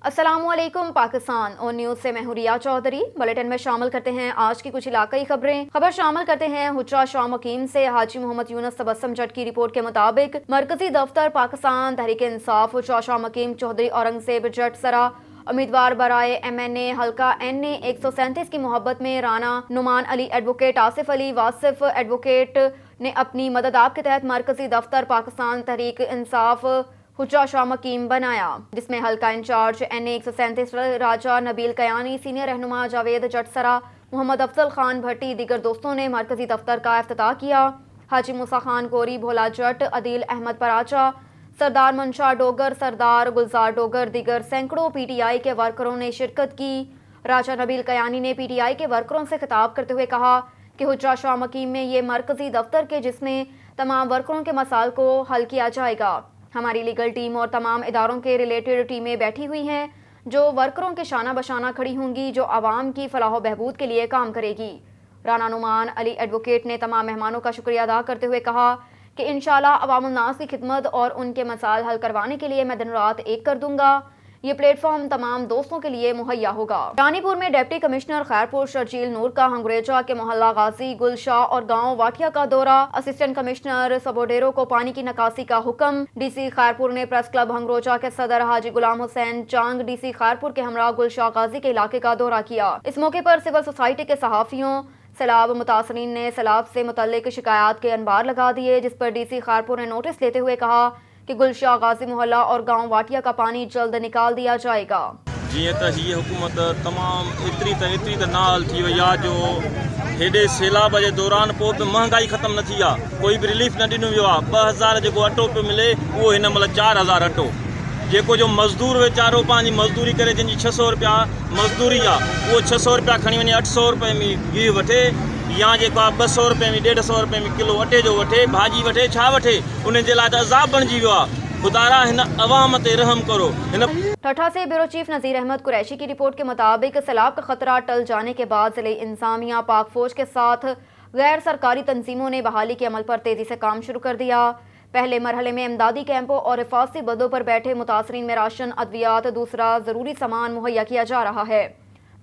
अस्सलाम वालेकुम पाकिस्तान और न्यूज़ से मैं हूं रिया चौधरी। बुलेटिन में शामिल करते हैं आज की कुछ इलाकाई खबरें। खबर शामिल करते हैं हुज्जा शाह मकीम से। हाजी मोहम्मद यूनुस तबस्सुम जट की रिपोर्ट के मुताबिक मरकजी दफ्तर पाकिस्तान तहरीक इंसाफ हुज्जा शाह मकीम चौधरी औरंगजेब जट सरा उम्मीदवार बराए MNA हल्का NA 137 की मोहब्बत में राना नुमान अली एडवोकेट आसिफ अली वासिफ एडवोकेट ने अपनी मदद आपके तहत मरकजी दफ्तर पाकिस्तान तहरीक इंसाफ हुज्जा शाह मकीम बनाया, जिसमें हल्का इंचार्ज NA 137 राजा नबील कयानी, सीनियर रहनुमा जावेद जटसरा, मोहम्मद अफजल खान भट्टी दीगर दोस्तों ने मरकजी दफ्तर का इफ्तिताह किया। हाजी मूसा खान कोरी भोला जट, अदील अहमद पराचा, सरदार मंशा डोगर, सरदार गुलजार डोगर दीगर सैकड़ों PTI के वर्करों ने शिरकत की। राजा नबील कयानी ने PTI के वर्करों से खिताब करते हुए कहा कि हुज्जा शाह मकीम में ये मरकजी दफ्तर के जिसमें तमाम वर्करों के मसाइल को हल किया जाएगा। हमारी लीगल टीम और तमाम इदारों के रिलेटेड टीमें बैठी हुई हैं जो वर्करों के शाना बशाना खड़ी होंगी, जो आवाम की फलाह बहबूद के लिए काम करेगी। राना नुमान अली एडवोकेट ने तमाम मेहमानों का शुक्रिया अदा करते हुए कहा कि इंशाल्लाह अवामुल नास की खिदमत और उनके मसाइल हल करवाने के लिए मैं दिन रात एक कर दूंगा। ये प्लेटफॉर्म तमाम दोस्तों के लिए मुहैया होगा। रानीपुर में डिप्टी कमिश्नर खैरपुर शर्जील नूर का हंगरेजा के मोहल्ला गाजी गुलशाह और गांव वाटिया का दौरा। असिस्टेंट कमिश्नर सबोडेरो को पानी की निकासी का हुक्म। DC खैरपुर ने प्रेस क्लब हंगरोजा के सदर हाजी गुलाम हुसैन चांग DC खैरपुर के हमरा गुलशाह गाजी के इलाके का दौरा किया। इस मौके पर सिविल सोसाइटी के सहाफियों सैलाब मुतासरीन ने सैलाब से मुतल्लिक शिकायत के अनबार लगा दिए, जिस पर DC खैरपुर ने नोटिस लेते हुए कहा कि गुलशाह गाजी मोहल्ला और गांव वाटिया का पानी जल्द निकाल दिया जाएगा। जीअं त हीअ हुकूमत तमामु एतिरी त नाल थी वई आहे जो हेॾे सैलाब जे दौरान पोइ बि महांगाई ख़तमु न थी आहे, कोई बि रिलीफ न ॾिनो वियो आहे। 2000 जेको अटो पियो मिले उहो हिन महिल 4000 अटो। जेको जो मज़दूर वीचारो पंहिंजी मज़दूरी करे जंहिंजी 600 रुपया मज़दूरी आहे उहो 600 रुपया खणी वञे 800 रुपए में गिहु वठे, या जेको आहे 200 रुपए में 150 रुपए में किलो अटे जो वठे, भाॼी वठे, छा वठे, उन जे लाइ त अज़ाब बणिजी वियो आहे। खुदारा हिन अवाम ते रहम करो। ठठा से ब्यूरो चीफ नज़ीर अहमद कुरैशी की रिपोर्ट के मुताबिक सैलाब का खतरा टल जाने के बाद जिले इंतजामिया पाक फौज के साथ गैर सरकारी तंजीमों ने बहाली के अमल पर तेजी से काम शुरू कर दिया। पहले मरहले में इमदादी कैंपों और हिफाजती बदों पर बैठे मुतासरीन में राशन, अद्वियात, दूसरा ज़रूरी सामान मुहैया किया जा रहा है।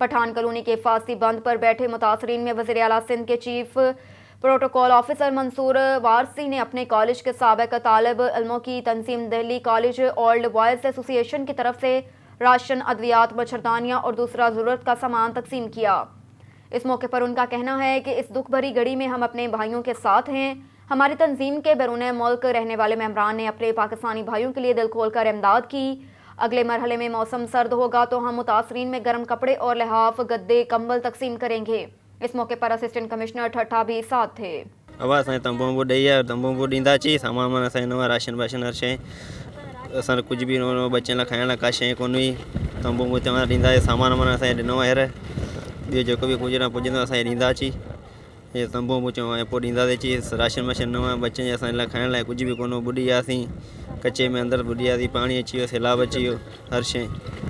पठान कॉलोनी के हिफाजती बंद पर बैठे मुतासरीन में वज़ीर आला सिंध के chief protocol officer Mansoor Warsi ने अपने कॉलेज के साबिक तालिब इल्मों की तंजीम Delhi college old boys association की तरफ से राशन, अद्वियात, मच्छरदानियाँ और दूसरा ज़रूरत का सामान तकसीम किया। इस मौके पर उनका कहना है कि इस दुख भरी घड़ी में हम अपने भाइयों के साथ हैं। हमारी तंजीम के बैरून मुल्क रहने वाले मेंबरान ने अपने पाकिस्तानी भाइयों के लिए दिल खोल कर इमदाद की। अगले मरहले में मौसम सर्द होगा तो हम मुतासरीन में गर्म कपड़े और लिहाफ, गद्दे, कंबल तकसीम करेंगे। इस मौके पर असिस्टेंट कमिश्नर ठट्ठा भी साथ थे। अब असां तंबू ॾेई आहे, तंबू ॾींदासीं, सामान माना असांखे नवां राशन वाशन हर शइ, असां कुझु बि न बचण लाइ खाइण लाइ का शइ कोन हुई। तंबू तव्हां ॾींदासीं, सामान माना असांखे ॾिनो आहे, ॿियो जेको बि कुझु न पुॼंदो असांखे ॾींदासीं। हे तंबू चऊं ऐं पोइ ॾींदासीं राशन वाशन नवां बचनि असांजे लाइ खाइण लाइ कुझु बि कोन बुॾी वियासीं, कचे में अंदरि बुॾी वियासीं, पाणी अची वियो, सैलाब अची वियो, हर शइ।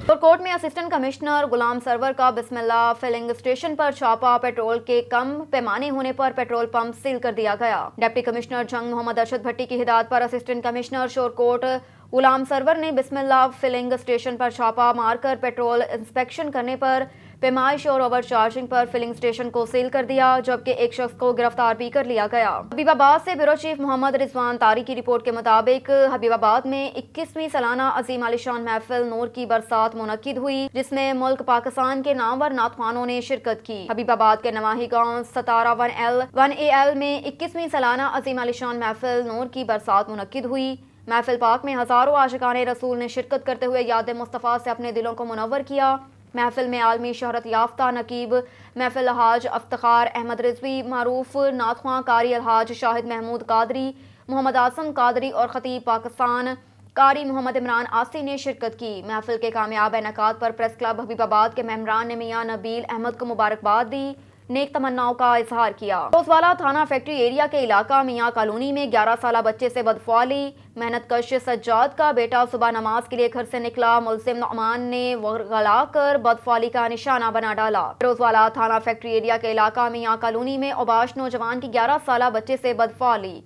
कोट में असिस्टेंट कमिश्नर गुलाम सरवर का बिस्मिल्लाह फिलिंग स्टेशन पर छापा। पेट्रोल के कम पैमाने होने पर पेट्रोल पंप सील कर दिया गया। डिप्टी कमिश्नर जंग मोहम्मद अरशद भट्टी की हिदायत पर असिस्टेंट कमिश्नर शोरकोट गुलाम सरवर ने बिस्मिल्लाह फिलिंग स्टेशन पर छापा मारकर पेट्रोल इंस्पेक्शन करने पर पैमाइश और ओवर चार्जिंग पर फिलिंग स्टेशन को सील कर दिया, जबकि एक शख्स को गिरफ्तार भी कर लिया गया। हबीबाबाद से ब्यूरो चीफ मोहम्मद रिजवान तारी की रिपोर्ट के मुताबिक हबीबाबाद में 21वीं सालाना अजीम आलिशान महफिल नूर की बरसात मुनक्किद हुई, जिसमें मुल्क पाकिस्तान के नामवर नातखानों ने शिरकत की। हबीबाबाद के नवाही गाँव 17 1AL में 21वीं सालाना अजीम आलिशान महफिल नूर की बरसात मुनक्किद हुई। महफिल पाक में हजारों आशिकाने रसूल ने शिरकत करते हुए याद मुस्तफ़ा से अपने दिलों को मुनव्वर किया। महफिल में आलमी शहरत याफ्ता नकीब महफिल हाज अफ्तार अहमद रिजवी, मारूफ नाथख्वां कारी अलहाज शाहिद महमूद कादरी, मोहम्मद आसम कादरी और खतीब पाकिस्तान कारी मोहम्मद इमरान आसी ने शिरकत की। महफिल के कामयाब इनेकाद पर प्रेस क्लब हबीबाबाद के मेहमान ने मियां नबील अहमद को मुबारकबाद दी, नेक तमन्नाओं का इजहार किया। रोजवाला थाना फैक्ट्री एरिया के इलाका मियां कॉलोनी में 11 साला बच्चे से बदफवाली। मेहनत कश सज्जाद का बेटा सुबह नमाज के लिए घर से निकला, मुल्जिम नौमान ने वर्गला कर बदफवाली का निशाना बना डाला। रोजवाला थाना फैक्ट्री एरिया के इलाका मियां कॉलोनी में ओबाश नौजवान की 11 साला बच्चे से बदफवाली।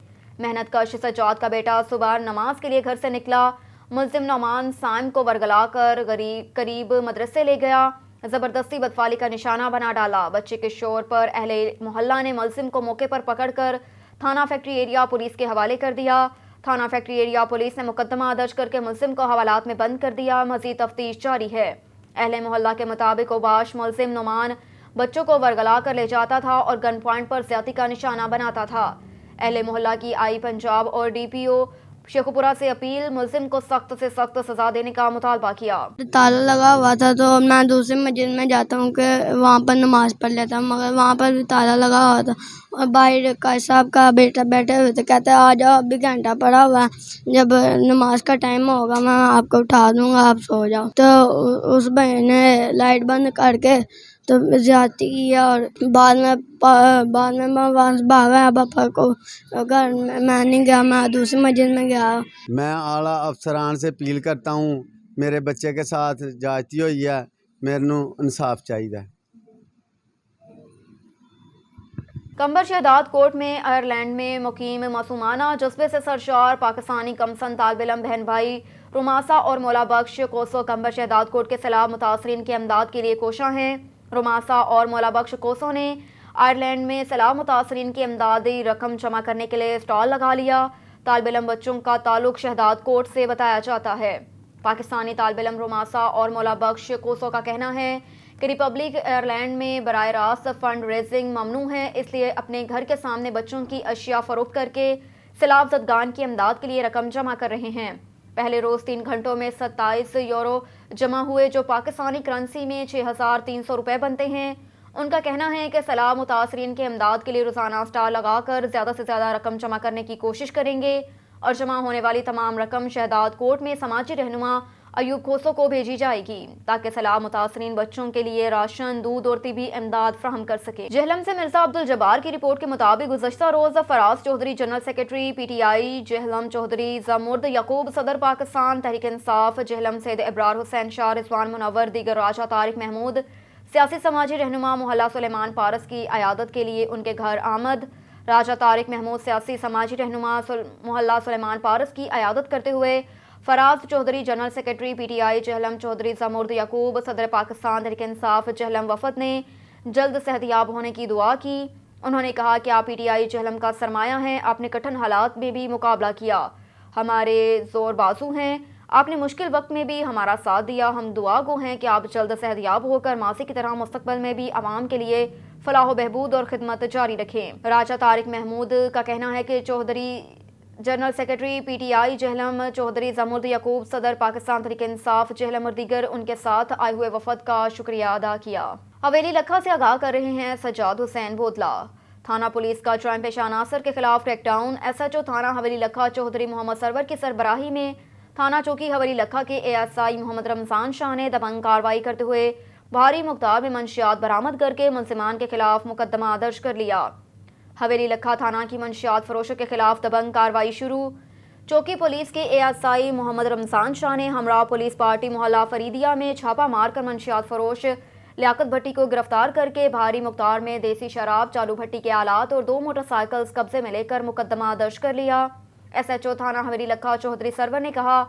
मेहनत कश सज्जाद का बेटा सुबह नमाज के लिए घर से निकला, मुलजिम नौमान साइम को वर्गला कर करीब मदरसे ले गया, जबरदस्ती बदफाली का निशाना बना डाला। बच्चे के शोर पर अहले मोहल्ला ने मुलजिम को मौके पर पकड़कर थाना फैक्ट्री एरिया पुलिस के हवाले कर दिया। थाना फैक्ट्री एरिया पुलिस ने मुकदमा दर्ज करके मुलजिम को हवालात में बंद कर दिया। मजीद तफ्तीश जारी है। अहले मोहल्ला के मुताबिक ओबाश मुलजिम नौमान बच्चों को वर्गला कर ले जाता था और गन पॉइंट पर ज्यादती का निशाना बनाता था। अहले मोहल्ला की आई पंजाब और DPO शेखुपुरा से अपील, मुलजिम को सख्त से सख्त सजा देने का मुतालबा किया। ताला लगा हुआ था तो मैं दूसरी मस्जिद में जाता हूँ कि वहाँ पर नमाज़ पढ़ लेता हूँ, मगर वहाँ पर भी ताला लगा हुआ था और बाहर काजी साहब का बेटा बैठे हुए थे, कहते आ जाओ अभी घंटा पड़ा हुआ है, जब नमाज का टाइम होगा मैं आपको उठा दूँगा, आप सो जाओ। तो उस भाई ने लाइट बंद करके तो ज्यादती किया और बाद में मैं वहाँ से भागा पापा को घर में। मैं नहीं गया, मैं दूसरी मस्जिद में गया। मैं आला अफसरान से अपील करता हूँ, मेरे बच्चे के साथ ज्यादती हुई है, मेरे नू इंसाफ चाहिए। कंबर शहदाद कोर्ट में आयरलैंड में मुकीम मासूमाना जज्बे से सरशार पाकिस्तानी कमसन तालिब इल्म बहन भाई रुमासा और मौला बख्श कोसो कंबर शहदाद कोर्ट के सैलाब मुतासरीन की इमदाद के लिए कोशां हैं। रुमासा और मौला बख्श कोसो ने आयरलैंड में सैलाब मुतासरीन की इमदादी रकम जमा करने के लिए स्टॉल लगा लिया। तालिब इल्म बच्चों का ताल्लुक शहदाद कोर्ट से बताया जाता है। पाकिस्तानी तालिब इल्म रुमासा और मौला बख्श कोसो का कहना है कि रिपब्लिक आयरलैंड में बराह रास्त फंड रेजिंग ममनू है, इसलिए अपने घर के सामने बच्चों की अशिया फरोख्त करके सैलाब ज़दगान की इमदाद के लिए रकम जमा कर रहे हैं। पहले रोज़ 3 घंटों में 27 यूरो जमा हुए, जो पाकिस्तानी करेंसी में 6300 रुपये बनते हैं। उनका कहना है कि सैलाब मुतासरीन के इमदाद के लिए रोज़ाना स्टाल लगाकर ज़्यादा से ज़्यादा रकम जमा करने की कोशिश करेंगे और जमा होने वाली तमाम रकम शहदाद कोर्ट में समाजी रहनुमा अयूब खोसो को भेजी जाएगी ताकि सैलाब मुतासरीन बच्चों के लिए राशन, दूध और तिबी इमदाद फ्राहम कर सके। जेहलम से मिर्जा अब्दुल जब्बार की रिपोर्ट के मुताबिक गुज़श्ता रोज़ Faraz Chaudhry general secretary PTI Jhelum, Chaudhry Zamurrad Yaqoob सदर पाकिस्तान तहरीक इंसाफ जेहलम, सैयद इब्रार हुसैन शाह, रिजवान मुनव्वर, दीगर राजा तारिक महमूद, सियासी समाजी रहनुमा मोहल्ला सुलेमान पारस की अयादत के लिए उनके घर आमद। राजा तारिक महमूद सियासी समाजी रहनुमा मोहल्ला सुलेमान पारस की अयादत करते हुए Faraz Chaudhry general secretary PTI Jhelum, Chaudhry Zamurrad Yaqoob सदर पाकिस्तान तहरीक इंसाफ जेहलम वफद ने जल्द सेहतियाब होने की दुआ की। उन्होंने कहा कि आप PTI जेहलम का सरमाया हैं, आपने कठिन हालात में भी मुकाबला किया, हमारे जोर बाजू हैं, आपने मुश्किल वक्त में भी हमारा साथ दिया। हम दुआ गो हैं कि आप जल्द सेहतियाब होकर मासी की तरह मुस्तकबिल में भी आवाम के लिए फलाह बहबूद और खिदमत जारी रखें। राजा तारिक महमूद का कहना है कि Chaudhry general secretary PTI Jhelum, Chaudhry Zamurrad Yaqoob सदर पाकिस्तान तहरीक इंसाफ जेहलम और दीगर उनके साथ आए हुए वफद का शुक्रिया अदा किया। हवेली लखा से आगाह कर रहे हैं सज्जाद हुसैन बोतला। थाना पुलिस का जुर्म पेशा अनासर के खिलाफ क्रैकडाउन। SHO थाना हवेली लखा चौधरी मोहम्मद सरवर की सरबराही में थाना चौकी हवेली लखा के ASI मोहम्मद रमजान शाह ने दबंग कार्रवाई करते हुए भारी मकदार में मंशियात बरामद करके मुलजिमान के खिलाफ मुकदमा दर्ज कर लिया। हवेली लखा थाना की मंशियात फरोशों के खिलाफ दबंग कार्रवाई शुरू। चौकी पुलिस के ASI मोहम्मद रमजान शाह ने हमरा पुलिस पार्टी मोहल्ला फरीदिया में छापा मारकर मंशियात फरोश लियाकत भट्टी को गिरफ्तार करके भारी मकदार में देसी शराब, चालू भट्टी के आलात और 2 मोटरसाइकिल्स कब्जे में लेकर मुकदमा दर्ज कर लिया। SHO थाना हवेली लखा चौधरी सरवर ने कहा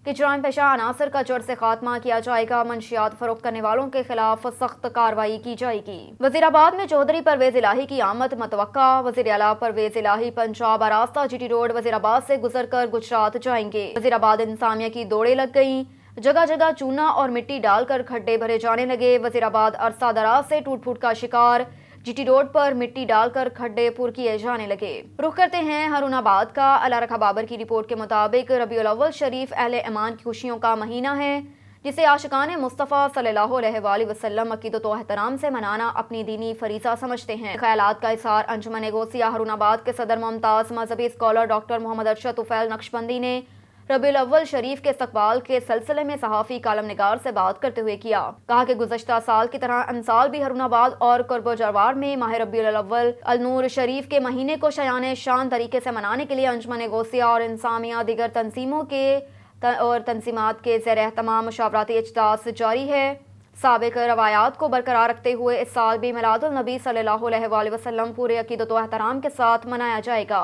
कि जुर्म पेशा अनासर का जड़ से खात्मा किया जाएगा, मंशियात फरोख्त करने वालों के खिलाफ सख्त कार्रवाई की जाएगी। वजीराबाद में चौधरी परवेज इलाही की आमद मतवक्का। वजीर आला परवेज इलाही पंजाब रास्ता GT रोड वजीराबाद से गुजर कर गुजरात जाएंगे। वजीराबाद इंसामिया की दौड़े लग गई, जगह जगह चूना और मिट्टी डालकर खड्डे भरे जाने लगे। वजीराबाद अरसा दराज से टूट फूट का शिकार, GT रोड पर मिट्टी डालकर खड्डे पुर किए जाने लगे। रुख करते हैं हरुणाबाद का। अला रखा बाबर की रिपोर्ट के मुताबिक रबीउल अव्वल शरीफ अहले ईमान की खुशियों का महीना है, जिसे आशिकान मुस्तफ़ा सल्लल्लाहु अलैहि वसल्लम अक़ीदत व एहतराम से मनाना अपनी दीनी फरीज़ा समझते हैं। ख़यालात का इज़हार अंजुमन गोसिया हरुणाबाद के सदर मुमताज़ मजहबी स्कॉलर डॉक्टर मोहम्मद अरशद तुफ़ैल नक्शबंदी ने रबीउल अव्वल शरीफ के इस्तक़बाल के सिलसिले में सहाफ़ी कालम निगार से बात करते हुए किया। कहा कि गुज़श्ता साल की तरह अनसाल भी हरुणाबाद और कुर्ब जरवार में माह रबीउल अव्वल अल-नूर शरीफ के महीने को शान शान तरीके से मनाने के लिए अंजुमन गोसिया और इंसामिया दीगर तंजीमों के और तंजीमात के ज़ेर एहतमाम मुशावरती इजलास जारी है। साबिक रवायात को बरकरार रखते हुए इस साल भी मिलादुल नबी सल्लल्लाहु अलैहि वसल्लम पूरे अक़ीदत व एहतराम के साथ मनाया जाएगा।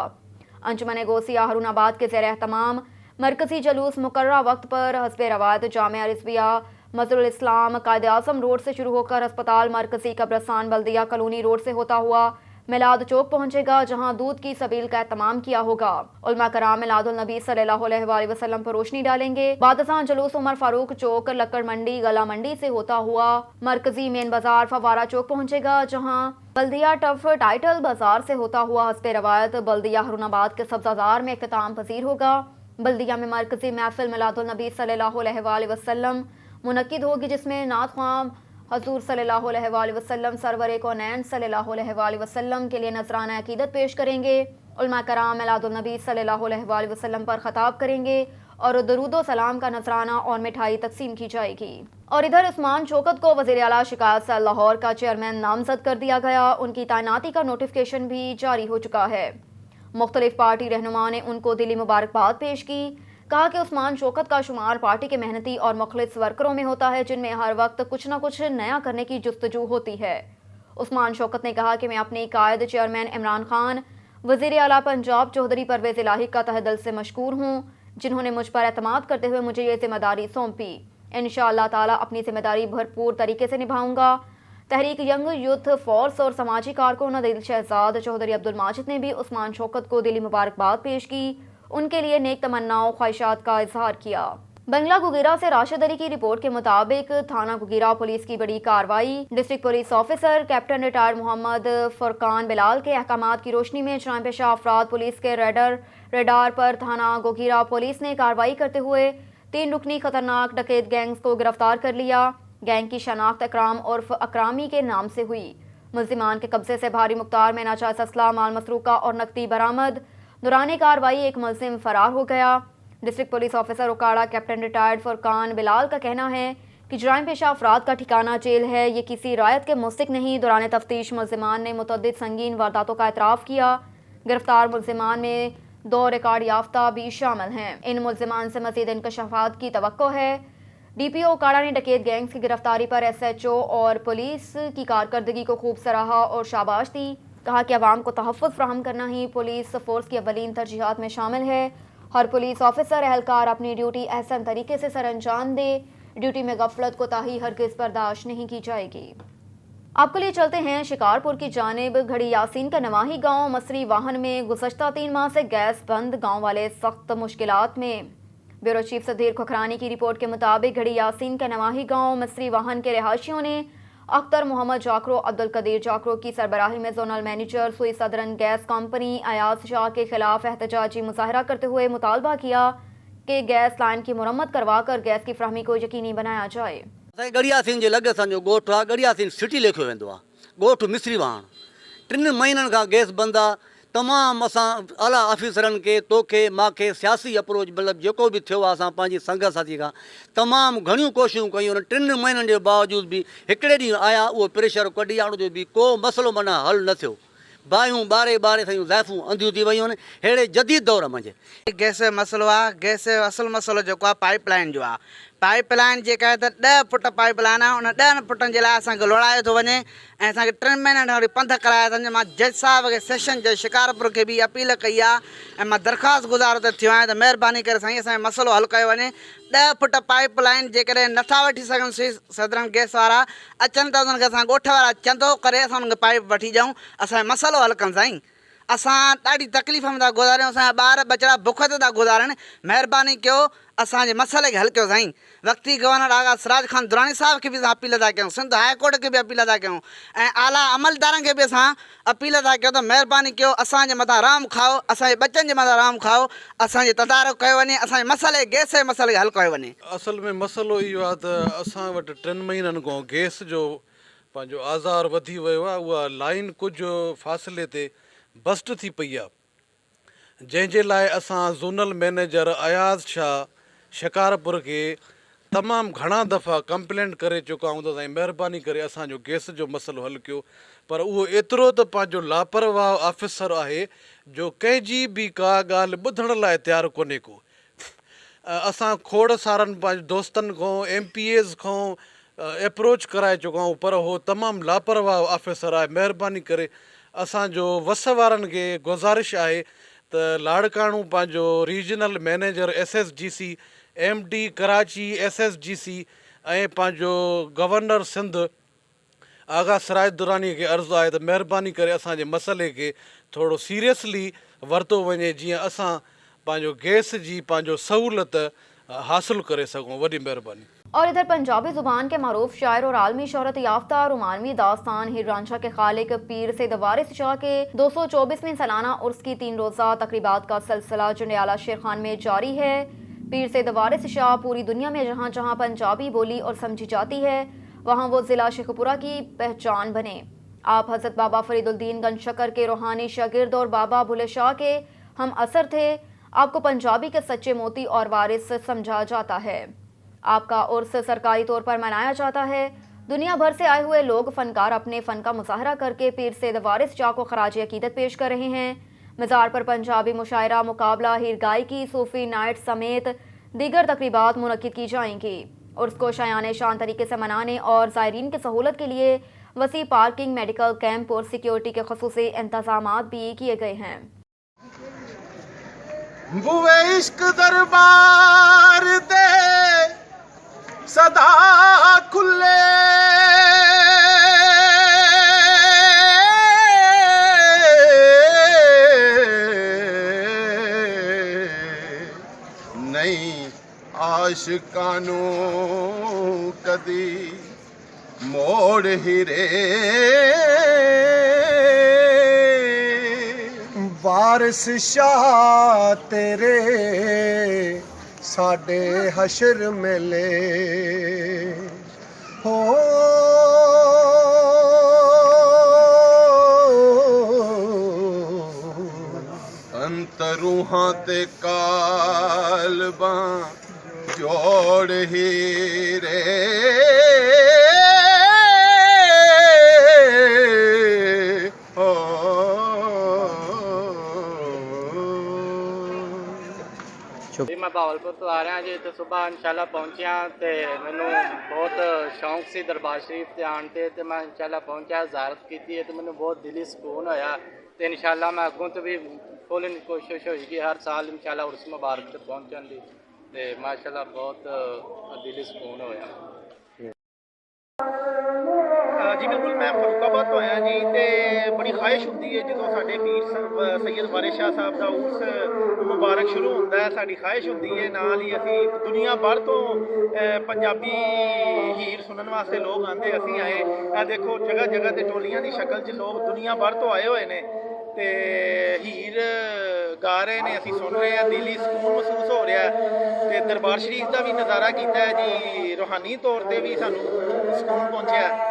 अंजुमन गोसिया हरुणाबाद के ज़ेर एहतमाम मरकजी जलूस मुकर्ररा वक्त पर हस्ब रवायत जामिया रिजविया मस्जिदुल इस्लाम कायद आज़म रोड से शुरू होकर अस्पताल मरकजी कब्रस्तान बल्दिया कॉलोनी रोड से होता हुआ मिलाद चौक पहुंचेगा, जहां दूध की सबील का एहतमाम किया होगा। उलमा कराम मिलादुल नबी सल्लल्लाहु अलैहि वसल्लम पर रोशनी डालेंगे। बादशाह जलूस उमर फारूक चौक, लक्कड़ मंडी, गला मंडी से होता हुआ मरकजी मेन बाजार फवारा चौक पहुंचेगा, जहां बल्दिया टफ टाइटल बाजार से होता हुआ हस्ब रवायत बल्दिया हरुनाबाद के सब्जाजार में इख्तिताम पजीर होगा। बल्दिया में मरकजी महफिल मिलादुल नबी सल्लल्लाहु अलैहि वसल्लम मुनक्किद होगी, जिसमें नात ख्वाम हजूर सल्लल्लाहु अलैहि वसल्लम सरवर कौनैन सल्लल्लाहु अलैहि वसल्लम के लिए नजराना अकीदत पेश करेंगे। उलमा कराम मिलादुल नबी सल्लल्लाहु अलैहि वसल्लम पर खताब करेंगे और दरूदो सलाम का नजराना और मिठाई तकसीम की जाएगी। और इधर उस्मान शौकत को वज़ीर आला शिकायत से लाहौर का चेयरमैन नामजद कर दिया गया। उनकी तैनाती का नोटिफिकेशन भी जारी हो चुका है। मुख्तलिफ पार्टी रहनुमा ने उनको दिली मुबारकबाद पेश की। कहा कि उस्मान शौकत का शुमार पार्टी के मेहनती और मुखलिस वर्करों में होता है, जिनमें हर वक्त कुछ न कुछ नया करने की जुस्तजू होती है। उस्मान शौकत ने कहा कि मैं अपने कायद चेयरमैन इमरान खान, वज़ीर आला पंजाब चौधरी परवेज़ इलाही का तहे दिल से मशकूर हूँ, जिन्होंने मुझ पर एतमाद करते हुए मुझे ये जिम्मेदारी सौंपी। इंशाअल्लाह ताला अपनी जिम्मेदारी भरपूर तरीके से निभाऊंगा। तहरीक यंग यूथ फोर्स और समाजी कारकुन अदील शहजाद चौधरी अब्दुल माजिद ने भी उस्मान शौकत को दिली मुबारकबाद पेश की, उनके लिए नेक तमन्नाओं ख्वाहिशात का इजहार किया। बंगला गुगीरा से राशिद अली की रिपोर्ट के मुताबिक थाना गुगीरा पुलिस की बड़ी कार्रवाई। District police officer captain retired Mohammad Furqan Bilal के अहकामात की रोशनी में जराइम पेशा अफराद पुलिस के रेडार पर थाना गुगीरा पुलिस ने कार्रवाई करते हुए 3 रुकनी खतरनाक डकैत गैंग्स को गिरफ्तार कर लिया। गैंग की शनाख्त अकराम उर्फ अकरामी के नाम से हुई। मुल्जिमान के कब्जे से भारी मुकदार में नाजायज असला, माल मसरूका और नकदी बरामद। दौरान कार्रवाई एक मुल्जिम फरार हो गया। डिस्ट्रिक्ट पुलिस ऑफिसर उकाड़ा कैप्टन रिटायर्ड फुरकान बिलाल का कहना है कि जराइम पेशा अफराद का ठिकाना जेल है, ये किसी रायत के मुस्तक नहीं। दौरान तफ्तीश मुल्जिमान ने मुतअद्दिद संगीन वारदातों का एतराफ़ किया। गिरफ्तार मुल्जिमान में 2 रिकॉर्ड याफ्ता भी शामिल हैं। इन मुल्जिमान से मज़ीद इंकशाफात की तवक्को है। DPO उकाड़ा ने डकैत गैंग्स की गिरफ्तारी पर SHO और पुलिस की कारकर्दगी को खूब सराहा और शाबाश दी। कहा कि अवाम को तहफ़्फ़ुज़ फराहम करना ही पुलिस फोर्स की अव्वलीन तरजीहात में शामिल है। हर पुलिस ऑफिसर एहलकार अपनी ड्यूटी एहसन तरीके से सर अंजाम दे। ड्यूटी में गफलत कोताही हरगिज़ बर्दाश्त नहीं की जाएगी। आपके लिए चलते हैं शिकारपुर की जानिब। घड़ी यासीन का नवाही गांव मसरी वाहन में गुज़श्ता 3 माह से गैस बंद, गांव वाले सख्त मुश्किलात में। ब्यूरो चीफ सदीर खुखरानी की रिपोर्ट के मुताबिक घड़ी यासीन के नवाही गांव मसरी वाहन के रहायशियों ने अख्तर मोहम्मद जाकरो, अब्दुल कदीर जाकरो की सरबराही में जोनल मैनेजर सुई southern gas company Ayaz Shah के खिलाफ एहतजाजी मुजाहरा करते हुए मुतालबा किया कि गैस लाइन की मुरम्मत करवा कर गैस की फ्राहमी को यकीनी बनाया जाए। गड़ियासीन जे लॻे असांजो ॻोठु आहे, गड़ियासीन सिटी लिखियो वेंदो आहे, ॻोठु मिस्री वाहण। 3 महीननि खां गैस बंदि आहे। तमामु असां आला ऑफिसरनि खे, तोखे, मूंखे सियासी अप्रोच मतिलबु जेको बि थियो आहे असां पंहिंजी संघ साथी खां तमामु घणियूं कोशिशूं कयूं। 3 महीननि जे बावजूद बि हिकिड़े ॾींहुं आया, उहो प्रेशर कढी आणो जो बि को मसइलो माना हल न थियो। बाहियूं ॿारे सयूं ज़ाइफ़ूं अंधियूं थी वयूं आहिनि अहिड़े जदीद दौर मंझि। गैस जो मसइलो आहे। गैस जो असुलु मसइलो जेको आहे पाइप लाइन जो आहे। पाइप लाइन जेका आहे त 10 फुट पाइप लाइन आहे। उन 10 फुटनि जे लाइ असांखे लोड़ायो थो वञे ऐं असांखे 3 महीननि खां वरी पंध कराया अथनि। मां जज साहिब खे सेशन जज शिकारपुर खे बि अपील कई आहे ऐं मां दरख़्वास्त गुज़ारो त थियो आहियां त महिरबानी करे साईं असांजो मसइलो हल कयो वञे। 10 फुट पाइप लाइन जेकॾहिं नथा वठी सघनि सदरन गैस वारा अचनि त उन्हनि खे असां ॻोठ वारा चंदो करे असां उन्हनि खे पाइप वठी ॾियूं, असांजो मसइलो हल कनि साईं। असां ॾाढी तकलीफ़ में था गुज़ारियूं, असांजा ॿार बचड़ा बुख ते था गुज़ारनि। महिरबानी कयो असांजे मसइले खे हल कयो साईं। वक़्ती गवर्नर आगा सिराज खान दुरानी साहिब खे बि असां अपील था कयूं, सिंध हाई कोर्ट खे बि अपील था कयूं ऐं आला अमलदारनि खे बि असां अपील था कयूं त महिरबानी कयो असांजे मथां राम खाओ, असांजे बच्चनि जे मथां राम खाओ, असांजे तदारक कयो वञे, असांजे मसइले गैस जे मसइले खे हल कयो वञे। असल में मसइलो इहो आहे त असां वटि 3 महीननि खां गैस जो पंहिंजो आज़ार वधी वियो आहे। उहा लाइन कुझु फ़ासिले ते बस्ट थी पई आहे, जंहिंजे लाइ असां ज़ोनल मैनेजर अयाज़ शाह शिकारपुर खे तमामु घणा दफ़ा कंप्लेंट करे चुका आहियूं त साईं महिरबानी करे असांजो गैस जो मसइलो हल कयो। पर उहो एतिरो त पंहिंजो लापरवाह ऑफिसर आहे जो कंहिंजी बि का ॻाल्हि ॿुधण लाइ तयारु कोन्हे को। असां खोड़ सारनि पंहिंजे दोस्तनि खां MPAs खां अप्रोच कराए चुका आहियूं, पर उहो तमामु लापरवाह ऑफिसर आहे। महिरबानी करे असांजो वस वारनि खे गुज़ारिश आहे त लाड़काणू पंहिंजो regional manager SSGC MD Karachi SSGC ऐं पंहिंजो गवर्नर सिंध आगा सराज दुरानी खे अर्ज़ु आहे त महिरबानी करे असांजे मसइले खे थोरो सीरियसली वरितो वञे जीअं असां पंहिंजो गैस जी पंहिंजो सहूलियत हासिलु करे सघूं। वॾी महिरबानी। और इधर पंजाबी जुबान के मारूफ शायर और आलमी शोहरत याफ्ता रोमानवी दास्तान हीर रांझा के खालिक पीर सैयद वारिस शाह के 224वीं सालाना उर्स की 3 रोज़ा तकरीबात का सिलसिला जंडियाला शेर खान में जारी है। पीर सैयद वारिस शाह पूरी दुनिया में जहाँ जहाँ पंजाबी बोली और समझी जाती है वहाँ वो ज़िला शेखपुरा की पहचान बने। आप हज़रत बाबा फरीदुद्दीन गंज शकर के रूहानी शागिर्द और बाबा बुले शाह के हम असर थे। आपको पंजाबी के सच्चे मोती और वारिस समझा जाता है। आपका उर्स सरकारी तौर पर मनाया जाता है। दुनिया भर से आए हुए लोग फनकार अपने फ़न का मुजाहरा करके पीर सैयद वारिस शाह को खराज अकीदत पेश कर रहे हैं। मज़ार पर पंजाबी मुशायरा, मुकाबला, हीर गायकी, सूफ़ी नाइट समेत दीगर तकरीबात मुनक्किद की जाएंगी। उर्स को शायान शान तरीके से मनाने और ज़ायरीन की सहूलत के लिए वसी पार्किंग, मेडिकल कैंप और सिक्योरिटी के ख़ुसूसी इंतज़ामात भी किए गए हैं। बुए इश्क दरबार दे सदा खुले नहीं आशिकानू कदी मोड़ हिरे वारिस शाह तेरे साडे हशर मेले हो अंतरूहां ते कालबा जोड़ हीरे मैं भावलपुर तो आ रहा जी तो सुबह इंशाल्लाह पहुंचिया तो मैनू बहुत शौक सी दरबार शरीफ से आने ते मैं इंशाल्लाह पहुंचा ज़ारत की तो मैनू बहुत दिली सुकून होया तो इंशाल्लाह मैं अगों तो भी फुल कोशिश होगी हर साल इंशाल्लाह उर्स मुबारक से पहुंचने की तो माशाल्लाह बहुत दिली सुकून होया। जी बिल्कुल मैं फरूखाबाद तो आया जी तो बड़ी ख्वाहिश होती है जो साढ़े पीर सैयद वारिस शाह साहब का उर्स मुबारक शुरू होता है साड़ी ख्वाहिश होती है नाल ही असी दुनिया भर तो पंजाबी हीर सुनने वास्ते लोग आते असी आए आ देखो जगह जगह ते टोलियां की शक्ल च लोग दुनिया भर तो आए हुए ने ते हीर गा रहे ने असी सुन रहे हैं दिली सुकून महसूस हो रहा है ते दरबार शरीफ का भी नज़ारा किया है जी रूहानी तौर पर भी सानू सुकून पहुंचा है।